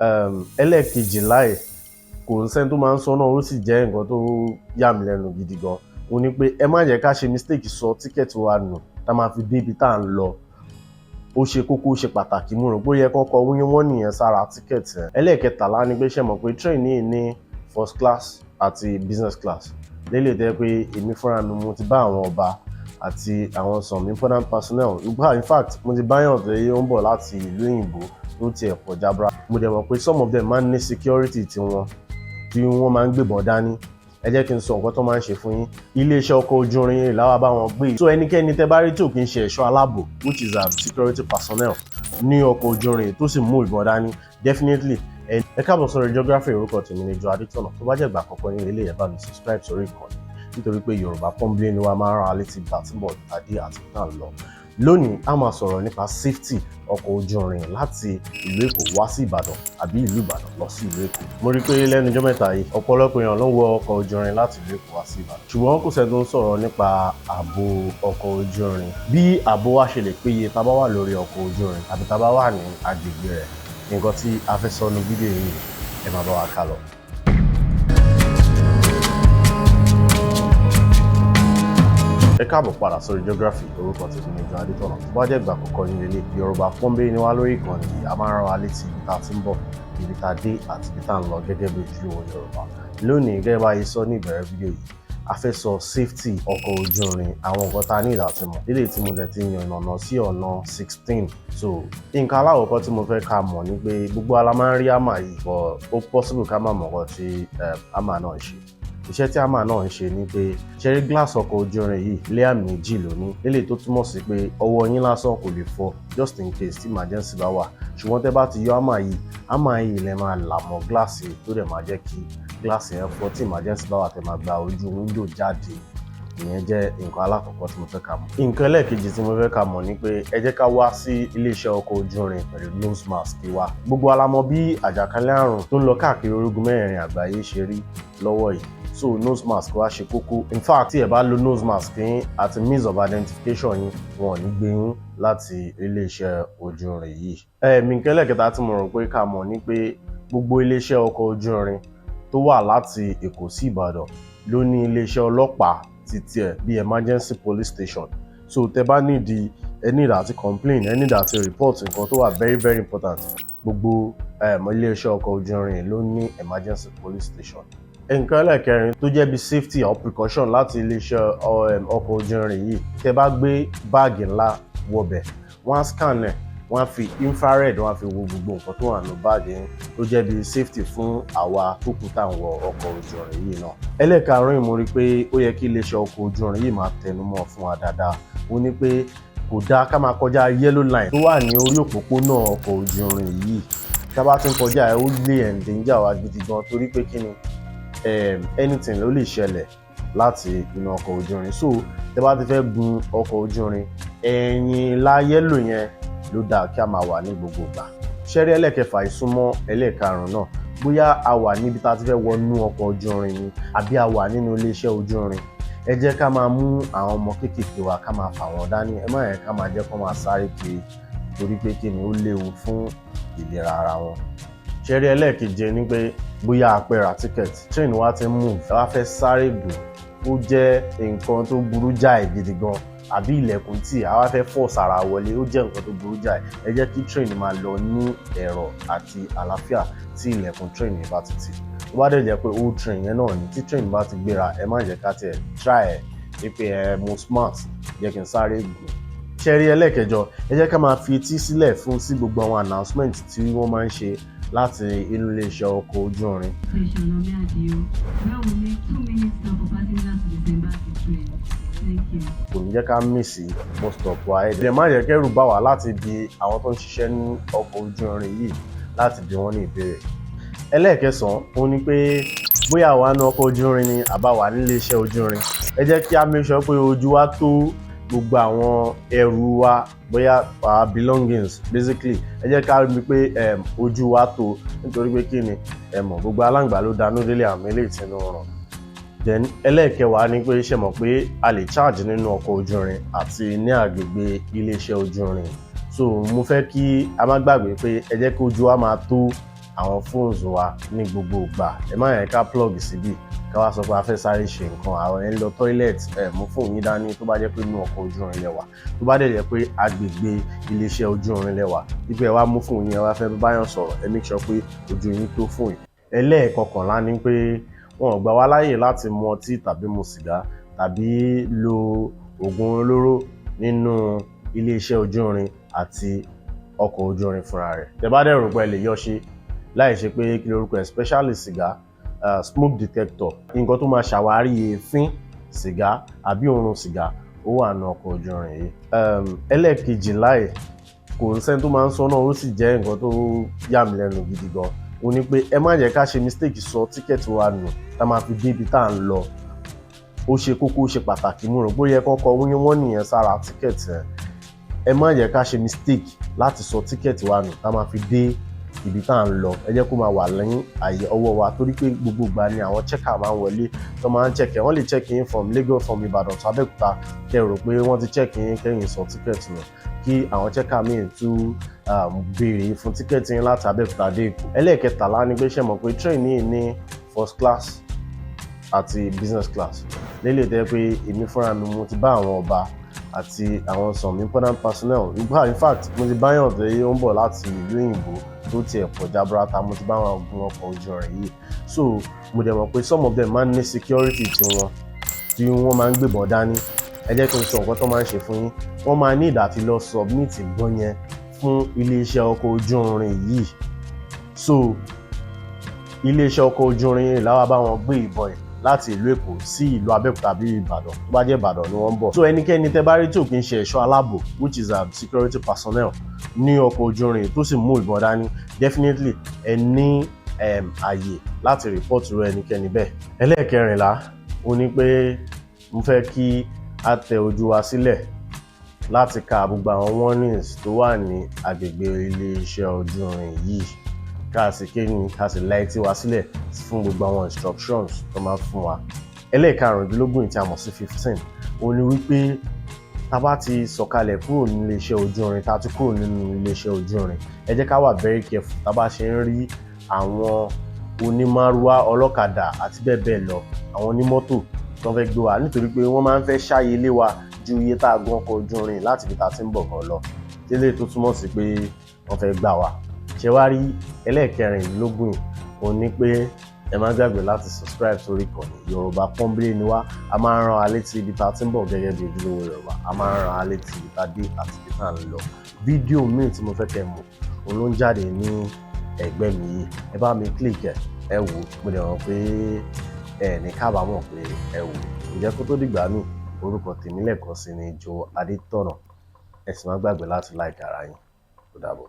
ẹlẹ́ẹ̀kejì láì kò sẹ́ni tó máa ń sọ náà ó sì jẹ́ nǹkan tó yà mí lẹ́nu gidi gan. Ó ní pé ẹ má jẹ́ ká ṣe mistake sọ tíkẹ́ẹ̀tì wa nù tá máa fi débi tá à ń lọ. Ó ṣe kókó, ó ṣe pàtàkì, mo rò pé ó yẹ kó kọ wọ́n nìyẹn sára tíkẹ́ẹ̀tì ẹ̀. Ẹlẹ́ẹ̀kẹtàlá ni pé ṣé mọ̀ pé train yìí ní first class àti business class. Lélè tẹ́ pé èmi fúnra mi mo ti bá àwọn ọba àti àwọn some important personnel. In fact mo ti báyàn tó yẹ ń bọ̀ láti ìlú òyìnbó tó ti ẹ̀pọ̀ jabra. Mo dẹ̀ mọ̀ pé some of them máa ń ní security tiwọn tí wọ́n máa ń gbébọn dání. Ẹ jẹ́ kí n sọ nǹkan tó máa ń ṣe fún yín. Iléeṣẹ́ ọkọ̀ ojú irin yìí láwa bá wọn gbé. So ẹnikẹ́ni tẹ́ bá rí tí ò kí ń ṣe ẹ̀ṣọ́ aláàbò which is security personnel ní ọkọ̀ ojú irin tó sì mú ìbọn dání, definitely ẹ káàbọ̀ sórí geography. Orúkọ tèmi ni Joe Adétọ̀nà. Tó bá jẹ́ ìgbà àkọ́kọ́ ní ilé ẹ̀ bá mi subscribe sórí ìkànnì nítorí pé Yorùbá Content ni wa máa ń rán alẹ́ ti gbà tí bọ̀ tàdé àti náà lọ. Lónìí a máa sọ̀rọ̀ nípa safety ọkọ̀ ojú irin láti ìlú Èkó wá sí Ìbàdàn àbí ìlú Ìbàdàn lọ sí ìlú Èkó. Mo rí pé lẹ́nu ọjọ́ mẹ́ta yìí ọ̀pọ̀lọpọ̀ èèyàn ló ń wọ ọkọ̀ ojú irin láti ìlú Èkó wá sí Ìbàdàn. Ṣùgbọ́n kò sẹ́ni tó ń sọ̀rọ̀ nípa ààbò ọkọ̀ ojú irin. Bí ààbò wa ṣe lè péye tá bá wà lórí ọkọ̀ ojú irin àbí tá bá wà ní agbègbè rẹ̀. Nǹkan tí a fẹ́ sọ nínú fídíò yìí ẹ máa bá wa ká lọ. Ẹ káàbọ̀ padà sórí geography. Orúkọ tèmi ni Joe Adétọ̀nà. Tó bá jẹ́ ìgbà àkọ́kọ́ ní ilé Yorùbá Content ni wá lórí ìkànnì yìí. A máa ń rán wa létí ibi tá a ti ń bọ̀, ibi tá a dé àti ibi tá a ń lọ gẹ́gẹ́ bí ojúlówó Yorùbá. Lónìí gẹ́gẹ́ bá yìí sọ ní ìbẹ̀rẹ̀ fídíò yìí, a fẹ́ sọ safety ọkọ̀ ojú irin, àwọn nǹkan tá a ní ìdàtí mọ̀. Ilé tí mo dẹ̀ ti yan ọ̀nà sí ọ̀nà 16. So nǹkan aláwọ̀kọ́ tí mo fẹ́ ká mọ̀ ni pé gbogbo ala máa ń rí àmà yìí, but ó possible ká má mọ̀ nǹkan tí àmà náà ṣe. Iṣẹ́ tí àmà náà ń ṣe ni pé ṣẹ́rí glass ọkọ̀ ojú irin yìí layer méjì lónìí. Lélè tó túmọ̀ sí pé ọwọ́ yín lásán kò lè fọ́ just in case tí emergency bá wà. Ṣùgbọ́n tẹ́ bá ti yọ àmà yìí lẹ máa là mọ́ glass yìí tó dẹ̀ máa jẹ́ kí glass yẹn fọ́ tí emergency bá wà tẹ́ máa gba ojú window jáde. Ìyẹn jẹ́ nǹkan alákọ̀ọ́kọ́ tí mo fẹ́ ká mọ̀. Nǹkan ẹlẹ́ẹ̀kejì tí mo fẹ́ ká mọ̀ ni pé ẹ jẹ́ ká wá sí iléeṣẹ́ ọkọ̀ ojú irin pẹ̀lú nose mask wa. Gbogbo wa la mọ̀ bí àjàkálẹ̀ àrùn tó ń lọ káàkiri orígun mẹ́rẹ̀ẹ̀rin àgbáyé ṣe rí lọ́wọ́ yìí. So nose mask wa ṣe kókó. In fact tí ẹ bá lo nose mask yín àti means of identification yín wọn ò ní gbé yín láti iléeṣẹ́ ojú irin yìí. Nǹkan ẹlẹ́ẹ̀kẹta tí mo rò pé ká mọ̀ ni pé gbogbo iléeṣẹ́ ọkọ̀ ojú irin tó wà láti Èkó sí Ìbàdàn ló ní iléeṣẹ́ ọlọ́pàá títí ẹ̀ bí emergency police station. So tẹ́ bá nídìí ẹ need àti complain, ẹ need àti report nǹkan tó wà very very important. Gbogbo iléeṣẹ́ ọkọ̀ ojú irin ló ní emergency police station. Nǹkan ẹlẹ́ẹ̀kẹrin tó jẹ́ bí safety or precaution láti iléeṣẹ́ ọkọ̀ ojú irin yìí, tẹ́ bá gbé báàgì ńlá wọbẹ̀, wọ́n á scan ẹ̀, wọ́n á fi infrared wọ́n á fi wo gbogbo nǹkan tó wà nínú báàgì yẹn tó jẹ́ bí safety fún àwa tó kù tá à ń wọ ọkọ̀ ojú irin yìí náà. Ẹlẹ́ẹ̀karùn-ún mo rí pé ó yẹ kí iléeṣẹ́ ọkọ̀ ojú irin yìí máa tẹnumọ́ fún wa dáadáa. Ó ní pé kò dáa ká máa kọjá yellow line tó wà ní orí òpópónà ọkọ̀ ojú irin yìí. Tá bá ti ń kọjá ẹ̀ ó lè endanger wa gidi gan torí pé kí ni anything ló lè ṣẹlẹ̀ láti inú ọkọ̀ ojú irin. So tẹ́ bá ti fẹ́ gun ọkọ̀ ojú irin ẹ̀yìn la yellow yẹn ló dáa kí a máa wà ní gbogbo ìgbà. Ṣẹ́rí ẹlẹ́ẹ̀kẹfà ìsúnmọ́ ẹlẹ́ẹ̀karùn-ún náà bóyá a wà níbi tá a ti fẹ́ wọnú ọkọ̀ ojú irin ni àbí a wà nínú iléeṣẹ́ ojú irin, ẹ jẹ́ ká máa mú àwọn ọmọ kéékèèké wa ká máa fà wọ́n dání. Ẹ má yẹ ká máa jẹ́ kó máa sáré kiri torí pé kí ni ó léwu fún ìlera ara wọn. Ṣẹ́rí ẹlẹ́ẹ̀keje ni pé bóyá a pẹ́ ra ticket, train wa ti ń move, ẹ wá fẹ́ sáré gùn, ó jẹ́ nǹkan tó burú jáì gidi gan. Àbí ilẹ̀kùn tí a wá fẹ́ force ara wọlé, ó jẹ́ nǹkan tó burú jáì. Ẹ jẹ́ kí train máa lọ ní ẹ̀rọ àti àlàáfíà tí ilẹ̀kùn train bá ti tì. Tó bá dẹ̀ jẹ́ pé old train yẹn náà ni tí train bá ti gbéra, ẹ má jẹ́ ká tiẹ̀ try ẹ̀ pé mo smart jẹ́ kí n sáré gùn. Ṣẹ́rí ẹlẹ́ẹ̀kẹjọ ẹ jẹ́ ká máa fi etí sílẹ̀ fún sí gbogbo àwọn announcement tí wọ́n máa ń ṣe láti inú iléeṣẹ́ ọkọ̀ ojú irin. Kò ní jẹ́ ká mísì bus stop wa. Ẹ má jẹ́ kẹ́rù bá wa láti bi àwọn tó ń ṣiṣẹ́ ní ọkọ̀ ojú irin yìí láti bi wọ́n ní ìbéèrè. Ẹlẹ́ẹ̀kẹsàn-án ó ní pé bóyá àwa ní ọkọ̀ ojú irin ni àbá wà nílé iṣẹ́ ojú irin, ẹ jẹ́ kí a make sure pé ojú wa tó gbogbo àwọn ẹrù wa, bóyá our belongings basically. Ẹ jẹ́ ká rí pé ojú wa tó nítorí pé kí ni ẹ mọ̀ gbogbo aláǹgbá ló dánú délé àmì ilé ìtinú ràn. Then ẹlẹ́ẹ̀kẹwàá ni pé ṣe mọ̀ pé a lè charge nínú ọkọ̀ ojú irin àti ní agbègbè iléeṣẹ́ ojú irin. So mo fẹ́ kí a má gbàgbé pé ẹ jẹ́ kí ojú wa máa tó àwọn phones wa ní gbogbo ìgbà. Ẹ má yẹ ká plug síbí ká wá sọ pé a fẹ́ sáré ṣe nǹkan, àwọn ẹ̀ ń lọ toilet, mú fóònù yín dání tó bá jẹ́ pé inú ọkọ̀ ojú irin lẹ wà, tó bá dẹ̀ jẹ́ pé agbègbè iléeṣẹ́ ojú irin lẹ wà, wípé ẹ wá mú fóònù yín ẹ wá fẹ́ báyọ̀ sọ̀rọ̀, ẹ make sure pé ojú yín tó fóònù yín. Ẹlẹ́ẹ̀kọkànlá ni pé wọn ò gbà wá láyè láti mu ọtí tàbí mu sìgá tàbí lo oògùn olóró nínú iléeṣẹ́ ojú irin àti ọkọ̀ ojú irin fúnra rẹ̀. Tẹ́ bá dẹ̀ rò pé ẹ lè yọ ṣe láì ṣe pé kí lórúkọ especially sìgá, smoke detector, nǹkan tó máa ṣàwárí èéfín sìgá àbí òórùn sìgá ó wà ní ọkọ̀ ojú irin yìí. Ẹlẹ́ẹ̀kejì láì kò sẹ́ni tó máa ń sọ náà, ó sì jẹ́ nǹkan tó yà mí lẹ́nu gidi gan. Ó ní pé ẹ má jẹ́ ká ṣe mistake sọ tíkẹ́ẹ̀tì wa nù tá máa fi dé ibi tá à ń lọ. Ó ṣe kókó, ó ṣe pàtàkì, mo rò pé ó yẹ kọ́kọ́ wọ́n nìyẹn sára tíkẹ́ẹ̀tì ẹ̀. Ẹ má jẹ́ ká ṣe mistake láti sọ tíkẹ́ẹ̀tì wa nù tá máa fi dé ibi tá à ń lọ. Ẹ jẹ́ kó máa wà lẹ́yìn àyè ọwọ́ wa, torí pé gbogbo ìgbà ni àwọn checker máa ń wọlé tó máa ń check ẹ̀. Wọ́n lè check in from Lagos, from Ibadan to Abẹ́òkúta, kẹ́ rò pé wọ́n ti check in kẹ́yìn sọ tíkẹ́ẹ̀tì nù kí àwọn checker míì tún béèrè fún tíkẹ́ẹ̀tì yín láti Abẹ́òkúta dé Èkó. Ẹlẹ́ẹ̀kẹtàlá ni pé ṣé mọ̀ pé train yìí ní first class àti business class. Lélè tẹ́ pé èmi fúnra mi mo ti bá àwọn ọba àti àwọn some important personnel, in fact mo ti báyàn tó yẹ ń bọ̀ láti ìlú òyìnbó tó tiẹ̀ pọ̀ jaburata, mo ti bá wọn gun ọkọ̀ ojú irin yìí. So mo dẹ̀ mọ̀ pé some of them máa ń ní security tí wọ́n máa ń gbébọn dání. Ẹ jẹ́ kí n sọ nǹkan tó máa ń ṣe fún yín. Wọ́n máa ní ìdá tí lọ submit ìbọn yẹn fún iléeṣẹ́ ọkọ̀ ojú irin yìí. So iléeṣẹ́ ọkọ̀ ojú irin yìí láwa bá wọn gbé ìbọn yìí láti ìlú Èkó sí ìlú Abẹ́òkúta bí Ìbàdàn, tó bá jẹ́ Ìbàdàn ni wọ́n ń bọ̀. So ẹnikẹ́ni tẹ́ bá rí tí ò kí ń ṣe ẹ̀ṣọ́ aláàbò, which is security personnel ní ọkọ̀ ojú irin tó sì mú ìbọn dání, definitely ẹ ní àyè láti report irú ẹnikẹ́ni bẹ́ẹ̀. Ẹlẹ́ẹ̀kẹrìnlá ó ní pé mo fẹ́ kí a tẹ ojú wa sílẹ̀ láti ka gbogbo àwọn warnings tó wà ní agbègbè iléeṣẹ́ ojú irin yìí, ká sì la etí wa sílẹ̀ fún gbogbo àwọn instructions tó máa fún wa. Ẹlẹ́ẹ̀karùndínlógún tí a mọ̀ sí 15 ó ní wípé tá bá ti sọ̀kalẹ̀ kúrò ní iléeṣẹ́ ojú irin, tá ti kúrò nínú iléeṣẹ́ ojú irin, ẹ jẹ́ ká wà very careful tá bá ṣe ń rí àwọn onímárúwá, ọlọ́kadà àti bẹ́ẹ̀ bẹ́ẹ̀ lọ, àwọn onímọ́tò tó fẹ́ gbé wa, nítorí pé wọ́n máa ń fẹ́ ṣáyé lé wa ju iye tá a gun ọkọ̀ ojú irin láti ibi tá a ti ń bọ̀ gan lọ. Tẹ́lẹ̀ tó túmọ̀ sí pé wọ́n fẹ́ gbà wá. Ṣé wá rí ẹlẹ́ẹ̀kẹrìnlélógún ó ní pé ẹ má gbàgbé láti subscribe sórí ìkànnì Yorùbá Pọ́nbélé ni wá. A máa ń rán wa létí ibi tá a ti ń bọ̀ gẹ́gẹ́ bí ojúlówó Yorùbá. A máa ń rán wa létí ibi tá a dé àti ibi tá a ń lọ. Fídíò míì tí mo fẹ́ kẹ́ mọ̀ òun ló ń jáde ní ẹ̀gbẹ́ mi yìí. Ẹ bá mi click ẹ wò, mo dẹ̀ mọ̀ pé ẹ ní kábàámọ̀ pé ẹ wò. Ǹjẹ́ kó tó dìgbà míì, orúkọ tèmi lẹ́ẹ̀kan sí ni Jo Adétọ̀nà. Ẹ sì má gbàgbé láti like ara yín. Ó dàbọ̀.